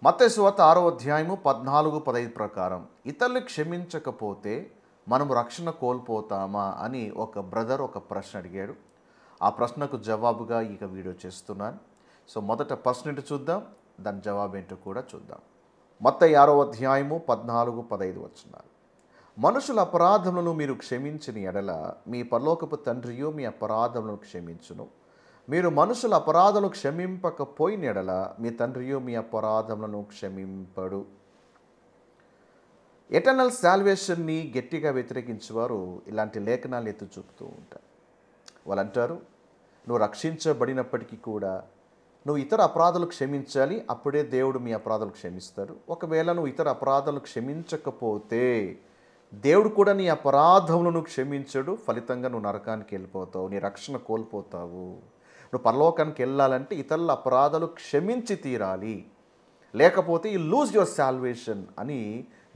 మత్తయి సువార్త 6వ అధ్యాయము 14, 15 ప్రకారం ఇతరులు క్షమించకపోతే మనము రక్షణ కోల్పోతామా అని ఒక బ్రదర్ ఒక ప్రశ్న అడిగాడు. ఆ ప్రశ్నకు జవాబుగా ఇక వీడియో చేస్తున్నాను. సో మొదట ప్రశ్న ఏంటో చూద్దాం, దాని జవాబు ఏంటో కూడా చూద్దాం. మత్తయి 6వ అధ్యాయము 14, 15 వచనాలు. మనుషుల అపరాధములను మీరు క్షమించిన ఎడల మీ పరలోకపు తండ్రియు మీ అపరాధములను క్షమించును. మీరు మనుషుల అపరాధములను క్షమింపకపోయిన ఎడల మీ తండ్రియు మీ అపరాధములను క్షమింపడు. ఎటర్నల్ సాల్వేషన్ని గట్టిగా వ్యతిరేకించేవారు ఇలాంటి లేఖనాలు ఎత్తి చూపుతూ ఉంటారు. వాళ్ళు అంటారు, నువ్వు రక్షించబడినప్పటికీ కూడా నువ్వు ఇతర అపరాధాలు క్షమించాలి, అప్పుడే దేవుడు మీ అపరాధాలు క్షమిస్తాడు. ఒకవేళ నువ్వు ఇతర అపరాధాలు క్షమించకపోతే దేవుడు కూడా నీ అపరాధములను క్షమించడు. ఫలితంగా నువ్వు నరకానికి వెళ్ళిపోతావు, నీ రక్షణ కోల్పోతావు. నువ్వు పరలోకానికి వెళ్ళాలంటే ఇతరుల అపరాధాలు క్షమించి తీరాలి, లేకపోతే యు లూజ్ యువర్ సాల్వేషన్ అని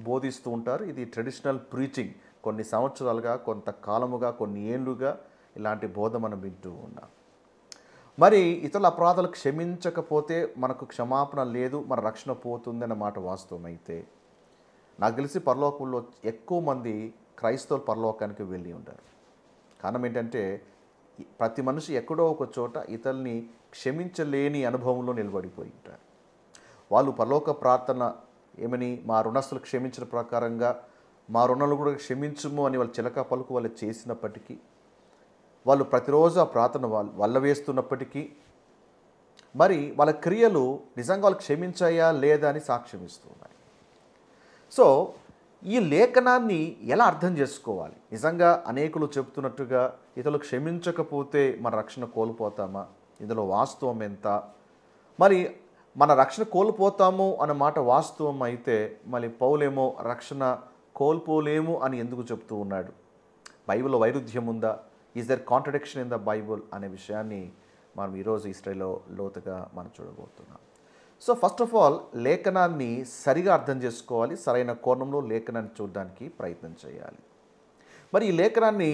బోధిస్తూ ఉంటారు. ఇది ట్రెడిషనల్ ప్రీచింగ్. కొన్ని సంవత్సరాలుగా, కొంతకాలముగా, కొన్ని ఏళ్ళుగా ఇలాంటి బోధ మనం వింటూ ఉన్నాం. మరి ఇతరుల అపరాధాలు క్షమించకపోతే మనకు క్షమాపణ లేదు, మన రక్షణ పోతుంది అన్న మాట వాస్తవమైతే, నాకు తెలిసి పరలోకంలో ఎక్కువ మంది క్రైస్తవులు పరలోకానికి వెళ్ళి ఉంటారు. కారణం ఏంటంటే ప్రతి మనిషి ఎక్కడో ఒక చోట ఇతరుల్ని క్షమించలేని అనుభవంలో నిలబడిపోయి ఉంటారు. వాళ్ళు పరలోక ప్రార్థన ఏమని, మా రుణస్తులు క్షమించిన ప్రకారంగా మా రుణాలు కూడా క్షమించుము అని వాళ్ళు చిలక పలుకు వాళ్ళు చేసినప్పటికీ, వాళ్ళు ప్రతిరోజు ఆ ప్రార్థన వల్ల వేస్తున్నప్పటికీ, మరి వాళ్ళ క్రియలు నిజంగా వాళ్ళు క్షమించాయా లేదా అని సాక్ష్యం ఇస్తున్నాయి. సో ఈ లేఖనాన్ని ఎలా అర్థం చేసుకోవాలి? నిజంగా అనేకులు చెబుతున్నట్టుగా ఇతరులు క్షమించకపోతే మన రక్షణ కోల్పోతామా? ఇందులో వాస్తవం ఎంత? మరి మన రక్షణ కోల్పోతాము అన్న మాట వాస్తవం అయితే మరి పౌలేమో రక్షణ కోల్పోలేము అని ఎందుకు చెప్తూ ఉన్నాడు? బైబిల్లో వైరుధ్యం ఉందా? Is there contradiction in the Bible అనే విషయాన్ని మనం ఈరోజు ఈ స్టైల్లో లోతుగా మనం చూడబోతున్నాం. సో ఫస్ట్ ఆఫ్ ఆల్ లేఖనాన్ని సరిగా అర్థం చేసుకోవాలి, సరైన కోణంలో లేఖనాన్ని చూడడానికి ప్రయత్నం చేయాలి. మరి ఈ లేఖనాన్ని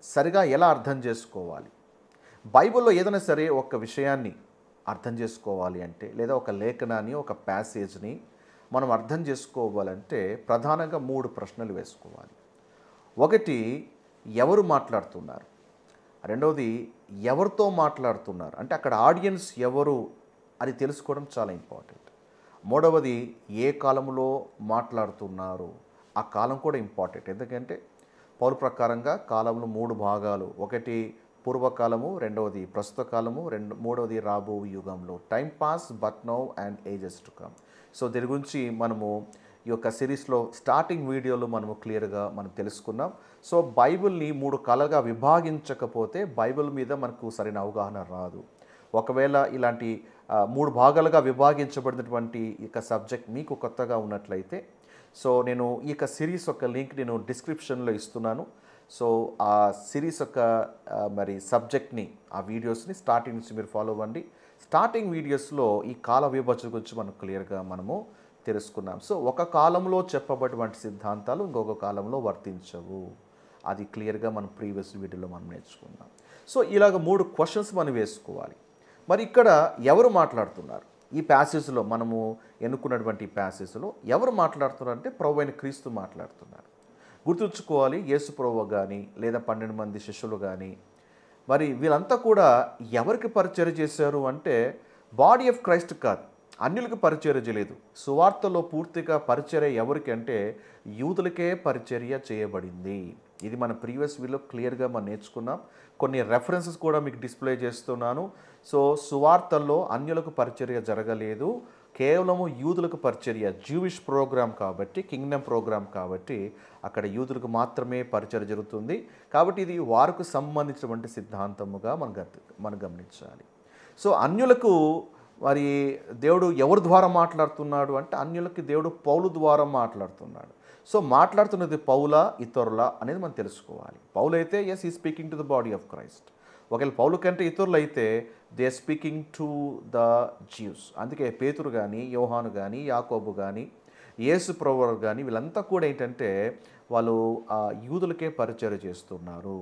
సరిగా ఎలా అర్థం చేసుకోవాలి? బైబిల్లో ఏదైనా సరే ఒక విషయాన్ని అర్థం చేసుకోవాలి అంటే, లేదా ఒక లేఖనాన్ని, ఒక ప్యాసేజ్ని మనం అర్థం చేసుకోవాలంటే ప్రధానంగా 3 ప్రశ్నలు వేసుకోవాలి. ఒకటి, ఎవరు మాట్లాడుతున్నారు? రెండవది, ఎవరితో మాట్లాడుతున్నారు అంటే అక్కడ ఆడియన్స్ ఎవరు అని తెలుసుకోవడం చాలా ఇంపార్టెంట్. మూడవది, ఏ కాలంలో మాట్లాడుతున్నారు, ఆ కాలం కూడా ఇంపార్టెంట్. ఎందుకంటే పౌలు ప్రకారంగా కాలంలో 3 భాగాలు. ఒకటి పూర్వకాలము, రెండవది ప్రస్తుత కాలము, మూడవది రాబో యుగంలో. Time pass but now and ages to come. So దీని గురించి మనము ఈ యొక్క సిరీస్లో స్టార్టింగ్ వీడియోలో మనము క్లియర్గా మనం తెలుసుకున్నాం. సో బైబిల్ని 3 కాలాలుగా విభాగించకపోతే బైబిల్ మీద మనకు సరైన అవగాహన రాదు. ఒకవేళ ఇలాంటి 3 భాగాలుగా విభాగించబడినటువంటి ఇక సబ్జెక్ట్ మీకు కొత్తగా ఉన్నట్లయితే, సో నేను ఈ యొక్క సిరీస్ యొక్క లింక్ నేను డిస్క్రిప్షన్లో ఇస్తున్నాను. సో ఆ సిరీస్ యొక్క మరి సబ్జెక్ట్ని, ఆ వీడియోస్ని స్టార్టింగ్ నుంచి మీరు ఫాలో అవ్వండి. స్టార్టింగ్ వీడియోస్లో ఈ కాల విభజన గురించి మనం క్లియర్గా మనము తెలుసుకున్నాం. సో ఒక కాలంలో చెప్పబడినటువంటి సిద్ధాంతాలు ఇంకొక కాలంలో వర్తించవు. అది క్లియర్గా మనం ప్రీవియస్ వీడియోలో మనం నేర్చుకున్నాం. సో ఇలాగ 3 క్వశ్చన్స్ మనం వేసుకోవాలి. మరి ఇక్కడ ఎవరు మాట్లాడుతున్నారు? ఈ ప్యాసేజ్లో మనము ఎన్నుకున్నటువంటి ప్యాసేజ్లో ఎవరు మాట్లాడుతున్నారు అంటే ప్రభువైన క్రీస్తు మాట్లాడుతున్నారు. గుర్తుంచుకోవాలి, యేసు ప్రభువు కానీ లేదా 12 మంది శిష్యులు కానీ, మరి వీళ్ళంతా కూడా ఎవరికి పరిచర్య చేశారు అంటే బాడీ ఆఫ్ క్రైస్ట్ కాదు, అన్యులకు పరిచర్య చేయలేదు. సువార్తలో పూర్తిగా పరిచర్య ఎవరికి అంటే యూదులకే పరిచర్య చేయబడింది. ఇది మన ప్రీవియస్ వీడియోలో క్లియర్గా మనం నేర్చుకున్నాం. కొన్ని రెఫరెన్సెస్ కూడా మీకు డిస్ప్లే చేస్తున్నాను. సో సువార్తల్లో అన్యులకు పరిచర్య జరగలేదు, కేవలము యూదులకు పరిచర్య. జూవిష్ ప్రోగ్రామ్ కాబట్టి, కింగ్డమ్ ప్రోగ్రామ్ కాబట్టి అక్కడ యూదులకు మాత్రమే పరిచర్య జరుగుతుంది. కాబట్టి ఇది వారికి సంబంధించినటువంటి సిద్ధాంతముగా మనం గమనించాలి. సో అన్యులకు మరి దేవుడు ఎవరి ద్వారా మాట్లాడుతున్నాడు అంటే అన్యులకి దేవుడు పౌలు ద్వారా మాట్లాడుతున్నాడు. సో మాట్లాడుతున్నది పౌలా ఇతరులా అనేది మనం తెలుసుకోవాలి. పౌలు అయితే as he speaking to the body of Christ. ఒకవేళ పౌలు కంటే ఇతరులు అయితే they are speaking to the Jews. అందుకే పేతురు కానీ, యోహాను కానీ, యాకోబు కానీ, యేసు ప్రభువు కానీ వీళ్ళంతా కూడా ఏంటంటే వాళ్ళు యూదులకే పరిచర్య చేస్తున్నారు.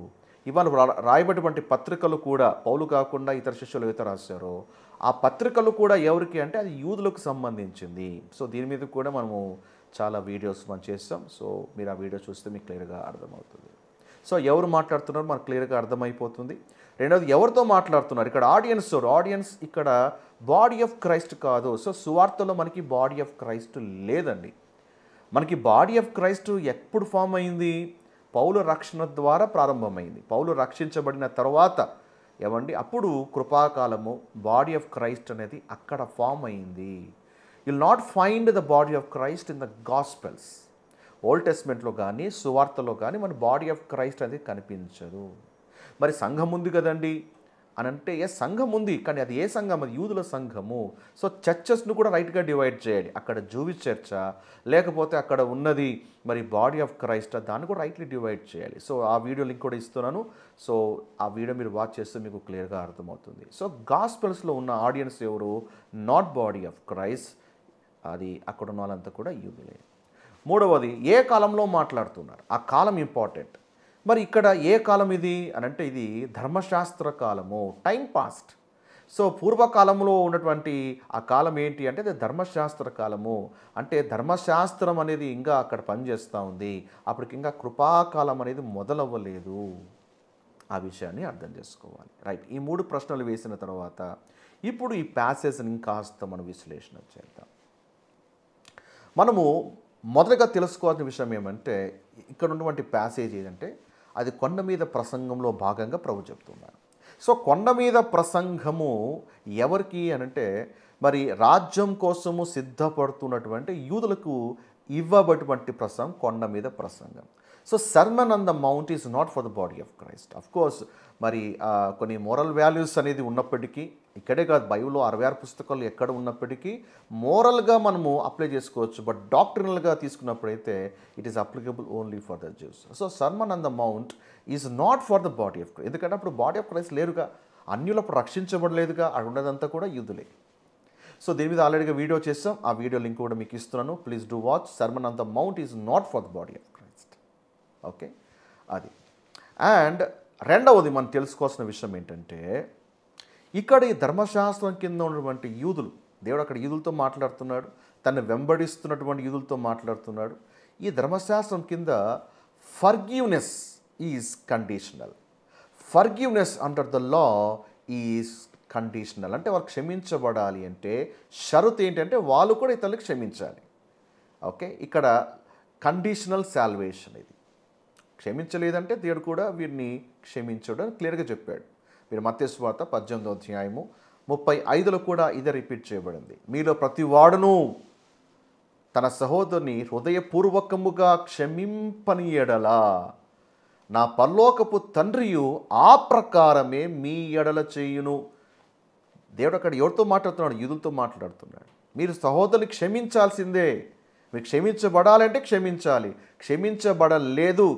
ఇవాళ రాయబడినటువంటి పత్రికలు కూడా పౌలు కాకుండా ఇతర శిష్యులు ఎవరైతే రాశారో ఆ పత్రికలు కూడా ఎవరికి అంటే అది యూదులకు సంబంధించింది. సో దీని మీద కూడా మనము చాలా వీడియోస్ మనం చేస్తాం. సో మీరు ఆ వీడియో చూస్తే మీకు క్లియర్గా అర్థమవుతుంది. సో ఎవరు మాట్లాడుతున్నారో మనకు క్లియర్గా అర్థమైపోతుంది. రెండవది ఎవరితో మాట్లాడుతున్నారు, ఇక్కడ ఆడియన్స్ ఇక్కడ బాడీ ఆఫ్ క్రైస్ట్ కాదు. సో సువార్తలో మనకి బాడీ ఆఫ్ క్రైస్ట్ లేదండి. మనకి బాడీ ఆఫ్ క్రైస్ట్ ఎప్పుడు ఫామ్ అయింది? పౌలు రక్షణ ద్వారా ప్రారంభమైంది. పౌలు రక్షించబడిన తర్వాత అప్పుడు కృపాకాలము బాడీ ఆఫ్ క్రైస్ట్ అనేది అక్కడ ఫామ్ అయింది. Will not find the body of Christ in the gospels. Old టెస్ట్మెంట్లో కానీ సువార్తలో కానీ మన బాడీ ఆఫ్ క్రైస్ట్ అనేది కనిపించదు. మరి సంఘం ఉంది కదండి అని అంటే సంఘం ఉంది, కానీ అది ఏ సంఘం? అది యూదుల సంఘము. సో చర్చెస్ను కూడా రైట్గా డివైడ్ చేయాలి. అక్కడ జూవిష్ చర్చా లేకపోతే అక్కడ ఉన్నది మరి బాడీ ఆఫ్ క్రైస్ట్, దాన్ని కూడా రైట్లీ డివైడ్ చేయాలి. సో ఆ వీడియో లింక్ కూడా ఇస్తున్నాను. సో ఆ వీడియో మీరు వాచ్ చేస్తే మీకు క్లియర్గా అర్థమవుతుంది. సో గాస్పెల్స్లో ఉన్న ఆడియన్స్ ఎవరు? నాట్ బాడీ ఆఫ్ క్రైస్ట్, అది అక్కడ ఉన్న వాళ్ళంతా కూడా యూదులే. మూడవది ఏ కాలంలో మాట్లాడుతున్నారు, ఆ కాలం ఇంపార్టెంట్. మరి ఇక్కడ ఏ కాలం ఇది అని అంటే ఇది ధర్మశాస్త్ర కాలము, టైం పాస్ట్. సో పూర్వకాలంలో ఉన్నటువంటి ఆ కాలం ఏంటి అంటే అది ధర్మశాస్త్ర కాలము. అంటే ధర్మశాస్త్రం అనేది ఇంకా అక్కడ పనిచేస్తూ ఉంది. అప్పటికి ఇంకా కృపాకాలం అనేది మొదలవ్వలేదు. ఆ విషయాన్ని అర్థం చేసుకోవాలి. రైట్, ఈ 3 ప్రశ్నలు వేసిన తర్వాత ఇప్పుడు ఈ ప్యాసేజ్ని ఇంకాస్త మనం విశ్లేషణ చేద్దాం. మనము మొదటగా తెలుసుకోవాల్సిన విషయం ఏమంటే ఇక్కడ ఉన్నటువంటి ప్యాసేజ్ ఏదంటే అది కొండ మీద ప్రసంగంలో భాగంగా ప్రభు చెప్తున్నారు. సో కొండ మీద ప్రసంగము ఎవరికి అనంటే మరి రాజ్యం కోసము సిద్ధపడుతున్నటువంటి యూదులకు ఇవ్వబడినటువంటి ప్రసంగం కొండ మీద ప్రసంగం. So sermon on the mount is not for the body of Christ. Of course మరి కొన్ని మోరల్ వాల్యూస్ అనేది ఉన్నప్పటికీ, ఇక్కడే కాదు బైబిల్లో 66 పుస్తకాలు ఎక్కడ ఉన్నప్పటికీ మోరల్గా మనము అప్లై చేసుకోవచ్చు. బట్ డాక్ట్రినల్గా తీసుకున్నప్పుడైతే it is applicable only for the Jews. So sermon on the mount is not for the body of Christ. ఎందుకంటే అప్పుడు బాడీ ఆఫ్ క్రైస్ట్ లేరుగా, అన్యులప్పుడు రక్షించబడలేదుగా, అక్కడ ఉన్నదంతా కూడా యూదులే. సో దీని మీద ఆల్రెడీగా వీడియో చేస్తాం. ఆ వీడియో లింక్ కూడా మీకు ఇస్తున్నాను. Please do watch. Sermon on the mount is not for the body of Christ. Okay, అది. అండ్ రెండవది మనం తెలుసుకోవాల్సిన విషయం ఏంటంటే ఇక్కడ ఈ ధర్మశాస్త్రం కింద ఉన్నటువంటి యూదులు, దేవుడు అక్కడ యూదులతో మాట్లాడుతున్నాడు, తను వెంబడిస్తున్నటువంటి యూదులతో మాట్లాడుతున్నాడు. ఈ ధర్మశాస్త్రం కింద forgiveness is conditional. Forgiveness under the law is conditional. అంటే వారు క్షమించబడాలి అంటే షరతు ఏంటంటే వాళ్ళు కూడా ఇతరులకు క్షమించాలి. ఓకే, ఇక్కడ కండిషనల్ సాల్వేషన్. ఇది క్షమించలేదంటే దేవుడు కూడా వీరిని క్షమించడం క్లియర్గా చెప్పాడు. మీరు మత్తయి సువార్త 18వ అధ్యాయము 35లో కూడా ఇదే రిపీట్ చేయబడింది. మీలో ప్రతి వాడును తన సహోదరుని హృదయపూర్వకముగా క్షమింపని ఎడల నా పరలోకపు తండ్రియు ఆ ప్రకారమే మీ ఎడల చేయును. దేవుడు అక్కడ ఎవరితో మాట్లాడుతున్నాడు? యూదులతో మాట్లాడుతున్నాడు. మీరు సహోదరుని క్షమించాల్సిందే. మీరు క్షమించబడాలంటే క్షమించాలి.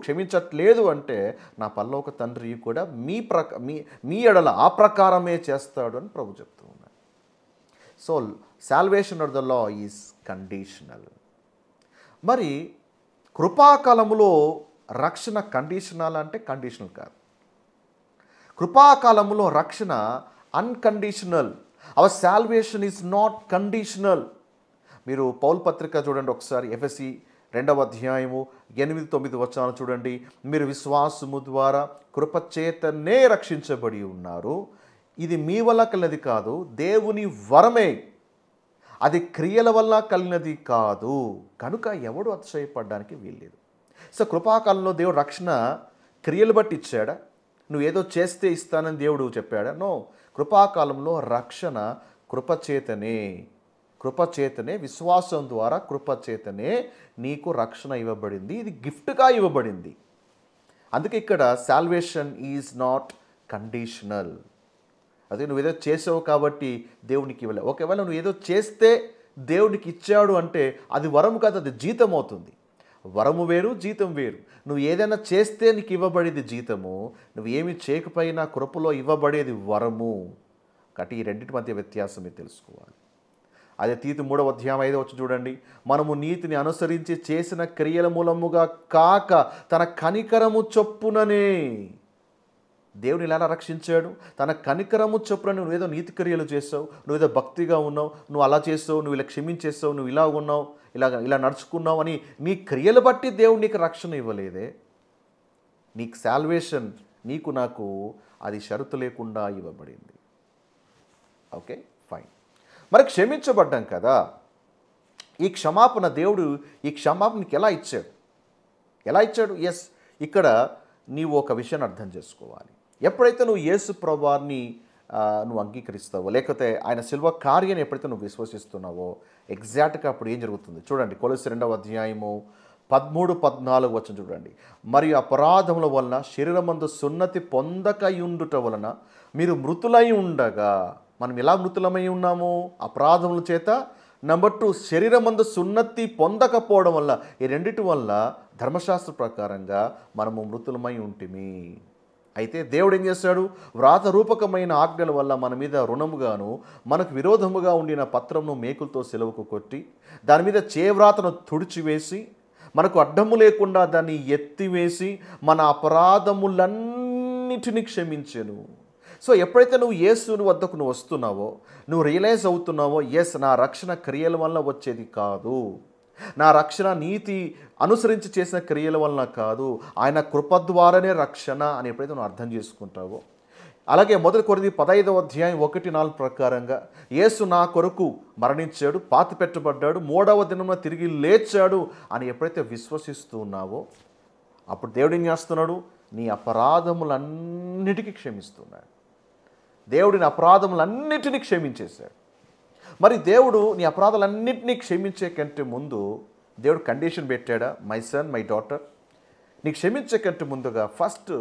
క్షమించట్లేదు అంటే నా పరలోక తండ్రి కూడా మీ ఎడల ఆ ప్రకారమే చేస్తాడు అని ప్రభు చెప్తూ ఉన్నాడు. So salvation of the law is conditional. మరి కృపాకాలములో రక్షణ కండిషనల్ అంటే కండిషనల్ కాదు. కృపాకాలములో రక్షణ unconditional. Our salvation is not conditional. మీరు పౌలు పత్రిక చూడండి ఒకసారి, ఎఫెసీ 2వ అధ్యాయము 8-9 వచనాలు చూడండి. మీరు విశ్వాసము ద్వారా కృపచేతనే రక్షించబడి ఉన్నారు. ఇది మీ వల్ల కలిగినది కాదు, దేవుని వరమే. అది క్రియల వల్ల కలిగినది కాదు, కనుక ఎవడు అతిశయపడడానికి వీల్లేదు. సో కృపాకాలంలో దేవుడు రక్షణ క్రియలు బట్టి ఇచ్చాడా? నువ్వు ఏదో చేస్తే ఇస్తానని దేవుడు చెప్పాడా? నో. కృపాకాలంలో రక్షణ కృపచేతనే విశ్వాసం ద్వారా కృపచేతనే నీకు రక్షణ ఇవ్వబడింది. ఇది గిఫ్ట్గా ఇవ్వబడింది. అందుకే ఇక్కడ సాల్వేషన్ ఈజ్ నాట్ కండిషనల్. అదే నువ్వు ఏదో చేసావు కాబట్టి దేవునికి ఇవ్వలేవు. ఒకవేళ నువ్వు ఏదో చేస్తే దేవునికి ఇచ్చాడు అంటే అది వరం కాదు, అది జీతం అవుతుంది. వరము వేరు, జీతం వేరు. నువ్వు ఏదైనా చేస్తే నీకు ఇవ్వబడేది జీతము, నువ్వు ఏమి చేయకపోయినా కృపలో ఇవ్వబడేది వరము. కాబట్టి ఈ రెండింటి మధ్య వ్యత్యాసం మీరు తెలుసుకోవాలి. అదే తీతు 3వ అధ్యాయం 5వ వచనం చూడండి. మనము నీతిని అనుసరించి చేసిన క్రియల మూలముగా కాక తన కనికరము చొప్పుననే. దేవుని ఇలా రక్షించాడు. తన కనికరము చొప్పున నువ్వేదో నీతి క్రియలు చేసావు, నువ్వేదో భక్తిగా ఉన్నావు, నువ్వు అలా చేసావు, నువ్వు ఇలా క్షమించేసావు, నువ్వు ఇలా ఉన్నావు, ఇలా నడుచుకున్నావు అని నీ క్రియలు బట్టి దేవుడు నీకు రక్షణ ఇవ్వలేదే. నీకు సాల్వేషన్, నీకు నాకు అది షరతు లేకుండా ఇవ్వబడింది. Okay, fine. మరి క్షమించబడ్డాం కదా, ఈ క్షమాపణ దేవుడు ఈ క్షమాపణకి ఎలా ఇచ్చాడు? ఎస్, ఇక్కడ నీవు ఒక విషయాన్ని అర్థం చేసుకోవాలి. ఎప్పుడైతే నువ్వు యేసు ప్రభువాన్ని నువ్వు అంగీకరిస్తావో, లేకపోతే ఆయన శిల్వ కార్యాన్ని ఎప్పుడైతే నువ్వు విశ్వసిస్తున్నావో, ఎగ్జాక్ట్గా అప్పుడు ఏం జరుగుతుంది చూడండి. కొలస్సీ 2వ అధ్యాయము 13-14 వచనం చూడండి. మరియు అపరాధముల వలన శరీరమందు సున్నతి పొందకయుండుట వలన మీరు మృతులై ఉండగా, మనం ఎలా మృతులమై ఉన్నాము? అపరాధముల చేత. నెంబర్ 2, శరీరమందు సున్నతి పొందకపోవడం వల్ల, ఈ రెండిటి వల్ల ధర్మశాస్త్ర ప్రకారంగా మనము మృతులమై ఉంటిమి. అయితే దేవుడు ఏం చేశాడు? వ్రాత రూపకమైన ఆజ్ఞల వల్ల మన మీద రుణముగాను మనకు విరోధముగా ఉండిన పత్రంను మేకులతో సెలవుకు కొట్టి దాని మీద చేవ్రాతను తుడిచివేసి మనకు అడ్డము లేకుండా దాన్ని ఎత్తివేసి మన అపరాధములన్నిటినీ క్షమించెను. సో ఎప్పుడైతే నువ్వు యేసుని వద్దకు నువ్వు వస్తున్నావో, నువ్వు రియలైజ్ అవుతున్నావో, నా రక్షణ క్రియల వల్ల వచ్చేది కాదు, నా రక్షణ నీతి అనుసరించి చేసిన క్రియల వలన కాదు, ఆయన కృప ద్వారానే రక్షణ అని ఎప్పుడైతే నువ్వు అర్థం చేసుకుంటావో, అలాగే 1 కొరింథీ 15వ అధ్యాయం 1-4 ప్రకారంగా యేసు నా కొరకు మరణించాడు, పాతి పెట్టబడ్డాడు, 3వ దినమున తిరిగి లేచాడు అని ఎప్పుడైతే విశ్వసిస్తూ ఉన్నావో, అప్పుడు దేవుడు ఏం చేస్తున్నాడు? నీ అపరాధములన్నిటికీ క్షమిస్తున్నాడు. దేవుడిని అపరాధములన్నిటినీ క్షమించేశాడు. మరి దేవుడు నీ అపరాధాలన్నింటినీ క్షమించే కంటే ముందు దేవుడు కండిషన్ పెట్టాడా? మై సన్, మై డాటర్, నీకు క్షమించే కంటే ముందుగా ఫస్ట్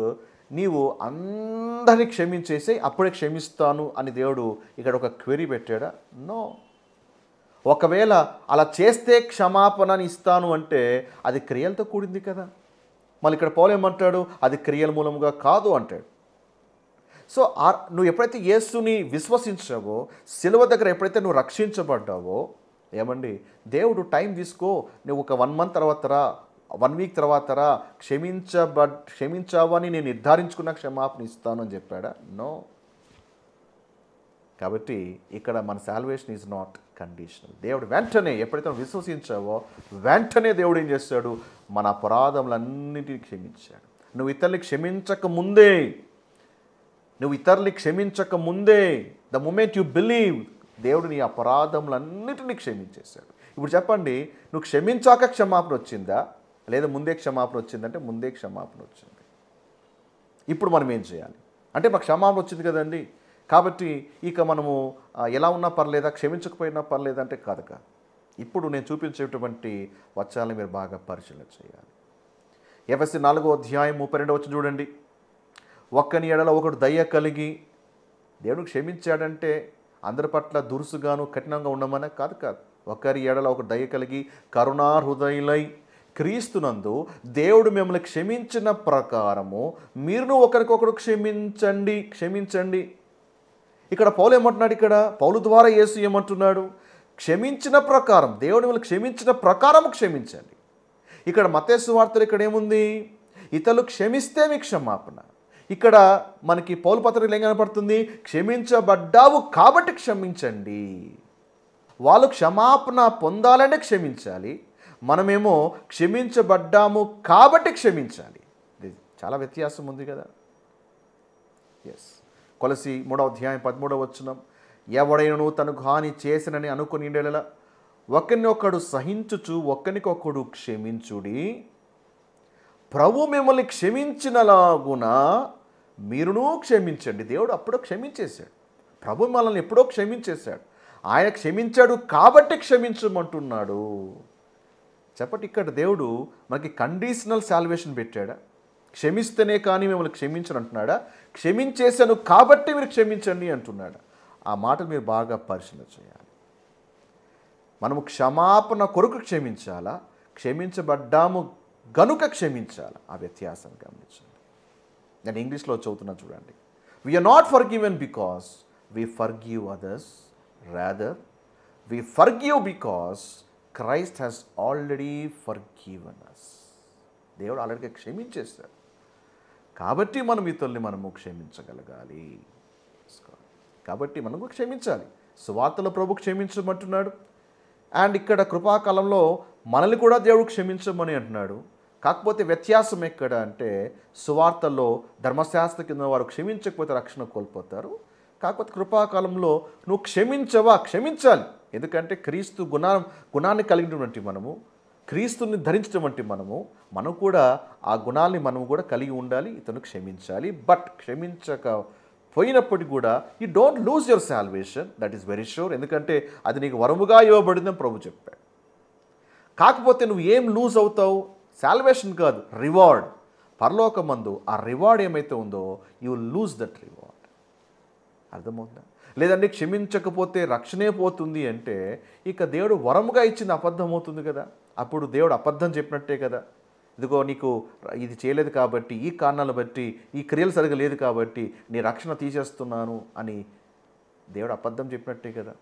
నీవు అందరినీ క్షమించేసి అప్పుడే క్షమిస్తాను అని దేవుడు ఇక్కడ ఒక క్వెరీ పెట్టాడా? నో. ఒకవేళ అలా చేస్తే క్షమాపణని ఇస్తాను అంటే అది క్రియలతో కూడింది కదా. మళ్ళీ ఇక్కడ పౌలు ఏమంటాడు? అది క్రియల మూలముగా కాదు అంటాడు. సో నువ్వు ఎప్పుడైతే యేసుని విశ్వసించావో, సిలువ దగ్గర ఎప్పుడైతే నువ్వు రక్షించబడ్డావో, ఏమండి, దేవుడు టైం తీసుకో, నువ్వు ఒక 1 మంత్ తర్వాత రా, 1 వీక్ తర్వాత రా, క్షమించావని నేను నిర్ధారించుకున్న క్షమాపణ ఇస్తాను అని చెప్పాడా? నో. కాబట్టి ఇక్కడ మన సాల్వేషన్ ఈజ్ నాట్ కండిషనల్. దేవుడు వెంటనే ఎప్పుడైతే నువ్వు విశ్వసించావో వెంటనే దేవుడు ఏం చేస్తాడు? మన అపరాధములన్నిటినీ క్షమించాడు. నువ్వు ఇతరుల్ని క్షమించక ముందే ద మూమెంట్ యు బిలీవ్, దేవుడు నీ అపరాధములన్నిటినీ క్షమించేశాడు. ఇప్పుడు చెప్పండి, నువ్వు క్షమించాక క్షమాపణ వచ్చిందా, లేదా ముందే క్షమాపణ వచ్చిందంటే ముందే క్షమాపణ వచ్చింది. ఇప్పుడు మనం ఏం చేయాలి అంటే, మాకు క్షమాపణ వచ్చింది కదండి, కాబట్టి ఇక మనము ఎలా ఉన్నా పర్లేదా, క్షమించకపోయినా పర్లేదా అంటే కాదు. ఇప్పుడు నేను చూపించేటువంటి వచనాలను మీరు బాగా పరిశీలన చేయాలి. ఎఫెసీ 4వ అధ్యాయం 32వ వచనం చూడండి. ఒక్కని ఎడల ఒకడు దయ కలిగి, దేవుడు క్షమించాడంటే అందరి పట్ల దురుసుగాను కఠినంగా ఉండమనే కాదు. ఒకరి ఎడల ఒక దయ కలిగి కరుణా హృదయులై క్రీస్తునందు దేవుడు మిమ్మల్ని క్షమించిన ప్రకారము మీరును ఒకరికొకరు క్షమించండి. ఇక్కడ పౌలు ఏమంటున్నాడు? ఇక్కడ పౌలు ద్వారా యేసు ఏమంటున్నాడు? క్షమించిన ప్రకారం, దేవుడు మిమ్మల్ని క్షమించిన ప్రకారం క్షమించండి. ఇక్కడ మత్తయి సువార్తలో ఇక్కడ ఏముంది? ఇతరులు క్షమిస్తే మీకు క్షమాపణ. ఇక్కడ మనకి పౌలు పత్రికలో ఏం కనపడుతుంది? క్షమించబడ్డావు కాబట్టి క్షమించండి. వాళ్ళు క్షమాపణ పొందాలంటే క్షమించాలి, మనమేమో క్షమించబడ్డాము కాబట్టి క్షమించాలి. చాలా వ్యత్యాసం ఉంది కదా. ఎస్. కొలస్సీ 3వ అధ్యాయం 13వ వచనం. ఎవడైనను తనకు హాని చేసినని అనుకుని ఒకరినొకడు సహించుచు ఒకరికొకడు క్షమించుడి, ప్రభు మిమ్మల్ని క్షమించినలాగున మీరును క్షమించండి. దేవుడు అప్పుడో క్షమించేశాడు, ప్రభు మనల్ని ఎప్పుడో క్షమించేశాడు. ఆయన క్షమించాడు కాబట్టి క్షమించమంటున్నాడు. చెప్పండి, ఇక్కడ దేవుడు మనకి కండిషనల్ సాల్వేషన్ పెట్టాడా? క్షమిస్తేనే కానీ మిమ్మల్ని క్షమించను అంటున్నాడా? క్షమించేశాను కాబట్టి మీరు క్షమించండి అంటున్నాడా? ఆ మాటలు మీరు బాగా పరిశీలన చేయాలి. మనము క్షమాపణ కొరకు క్షమించాలా, క్షమించబడ్డాము గనుక క్షమించాలా? ఆ వ్యత్యాసం గమనించండి. నేను ఇంగ్లీష్లో చదువుతున్నా చూడండి. We are not forgiven because we forgive others, rather we forgive because Christ has already forgiven us. దేవుడు ఆల్రెడీ క్షమించేశాడు కాబట్టి మనం ఇతరుల్ని మనము క్షమించగలగాలి. కాబట్టి మనము క్షమించాలి. సువార్తలో ప్రభు క్షమించమంటున్నాడు. అండ్ ఇక్కడ కృపాకాలంలో మనల్ని కూడా దేవుడు క్షమించమని అంటున్నాడు. కాకపోతే వ్యత్యాసం ఎక్కడ అంటే సువార్తల్లో ధర్మశాస్త్ర కింద వారు క్షమించకపోతే రక్షణ కోల్పోతారు. కాకపోతే కృపాకాలంలో నువ్వు క్షమించవా? క్షమించాలి. ఎందుకంటే క్రీస్తు గుణాన్ని కలిగినటువంటి మనము, క్రీస్తుని ధరించినటువంటి మనం కూడా ఆ గుణాలని మనం కూడా కలిగి ఉండాలి. ఇతను క్షమించాలి. బట్ క్షమించకపోయినప్పటికీ కూడా you don't lose your salvation. That is very sure. ఎందుకంటే అది నీకు వరముగా ఇవ్వబడిందని ప్రభు చెప్పాడు. కాకపోతే నువ్వు ఏం లూజ్ అవుతావు? సాల్వేషన్ కాదు, రివార్డ్. పరలోకమందు ఆ రివార్డ్ ఏమైతే ఉందో you will lose that reward. అర్థమవుతుందా? లేదంటే క్షమించకపోతే రక్షణే పోతుంది అంటే ఇక దేవుడు వరముగా ఇచ్చింది అబద్ధం అవుతుంది కదా. అప్పుడు దేవుడు అబద్ధం చెప్పినట్టే కదా. ఇదిగో నీకు ఇది చేయలేదు కాబట్టి, ఈ కారణాలు బట్టి, ఈ క్రియలు సరిగా లేదు కాబట్టి నీ రక్షణ తీసేస్తున్నాను అని దేవుడు అబద్ధం చెప్పినట్టే కదా.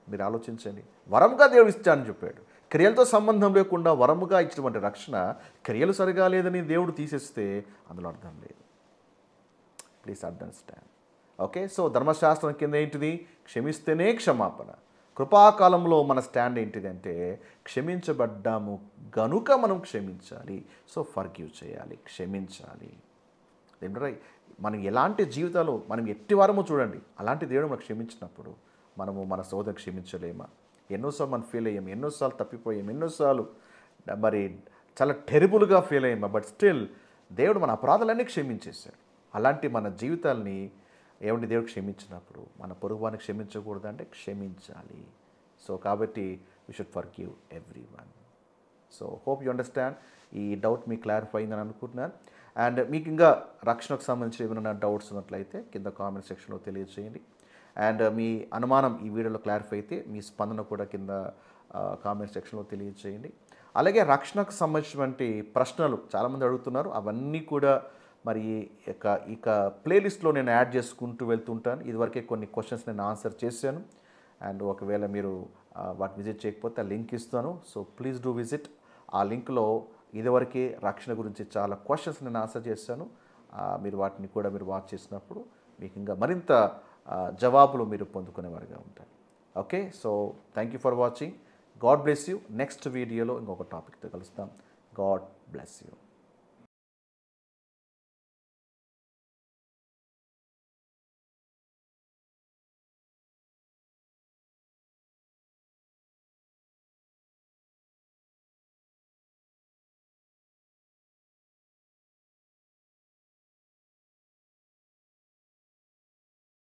మీరు ఆలోచించండి. వరముగా దేవుడు ఇచ్చానని చెప్పాడు. క్రియలతో సంబంధం లేకుండా వరముగా ఇచ్చినటువంటి రక్షణ క్రియలు సరిగా లేదని దేవుడు తీసేస్తే అందులో అర్థం లేదు. Please understand. ఓకే, సో ధర్మశాస్త్రం కింద ఏంటిది? క్షమిస్తేనే క్షమాపణ. కృపాకాలంలో మన స్టాండ్ ఏంటిది అంటే క్షమించబడ్డాము గనుక మనం క్షమించాలి. సో ఫర్గివ్ చేయాలి, క్షమించాలి. ఏంటంటే మనం ఎలాంటి జీవితాలు మనం ఎట్టి వారము చూడండి, అలాంటి దేవుడు మనకు క్షమించినప్పుడు మనము మన సోదరు క్షమించలేమా? ఎన్నోసార్లు మనం ఫీల్ అయ్యాము, ఎన్నోసార్లు తప్పిపోయాము, ఎన్నోసార్లు మరి చాలా టెరిబుల్గా ఫీల్ అయ్యాము. బట్ స్టిల్ దేవుడు మన అపరాధాలన్నీ క్షమించేశాడు. అలాంటి మన జీవితాల్ని ఏమంటే దేవుడు క్షమించినప్పుడు మన పొరుగువాన్ని క్షమించకూడదు అంటే క్షమించాలి. సో కాబట్టి we should forgive every one. So hope you understand. ఈ డౌట్ మీకు క్లారిఫై అయిందని అనుకుంటున్నాను. అండ్ మీకు ఇంకా రక్షణకు సంబంధించి ఏమైనా డౌట్స్ ఉన్నట్లయితే కింద కామెంట్ సెక్షన్లో తెలియజేయండి. అండ్ మీ అనుమానం ఈ వీడియోలో క్లారిఫై అయితే మీ స్పందన కూడా కింద కామెంట్ సెక్షన్లో తెలియజేయండి. అలాగే రక్షణకు సంబంధించినటువంటి ప్రశ్నలు చాలామంది అడుగుతున్నారు. అవన్నీ కూడా మరి ఇక ప్లేలిస్ట్లో నేను యాడ్ చేసుకుంటూ వెళ్తుంటాను. ఇదివరకే కొన్ని క్వశ్చన్స్ నేను ఆన్సర్ చేశాను. అండ్ ఒకవేళ మీరు వాటిని విజిట్ చేయకపోతే ఆ లింక్ ఇస్తాను. So please do visit. ఆ లింక్లో ఇదివరకే రక్షణ గురించి చాలా క్వశ్చన్స్ నేను ఆన్సర్ చేశాను. మీరు వాటిని కూడా మీరు వాచ్ చేసినప్పుడు మీకు ఇంకా మరింత జవాబులు మీరు పొందుకునేవారుగా ఉంటారు. Okay, so thank you for watching. God bless you. Next వీడియోలో ఇంకొక టాపిక్తో కలుస్తాం. God bless you.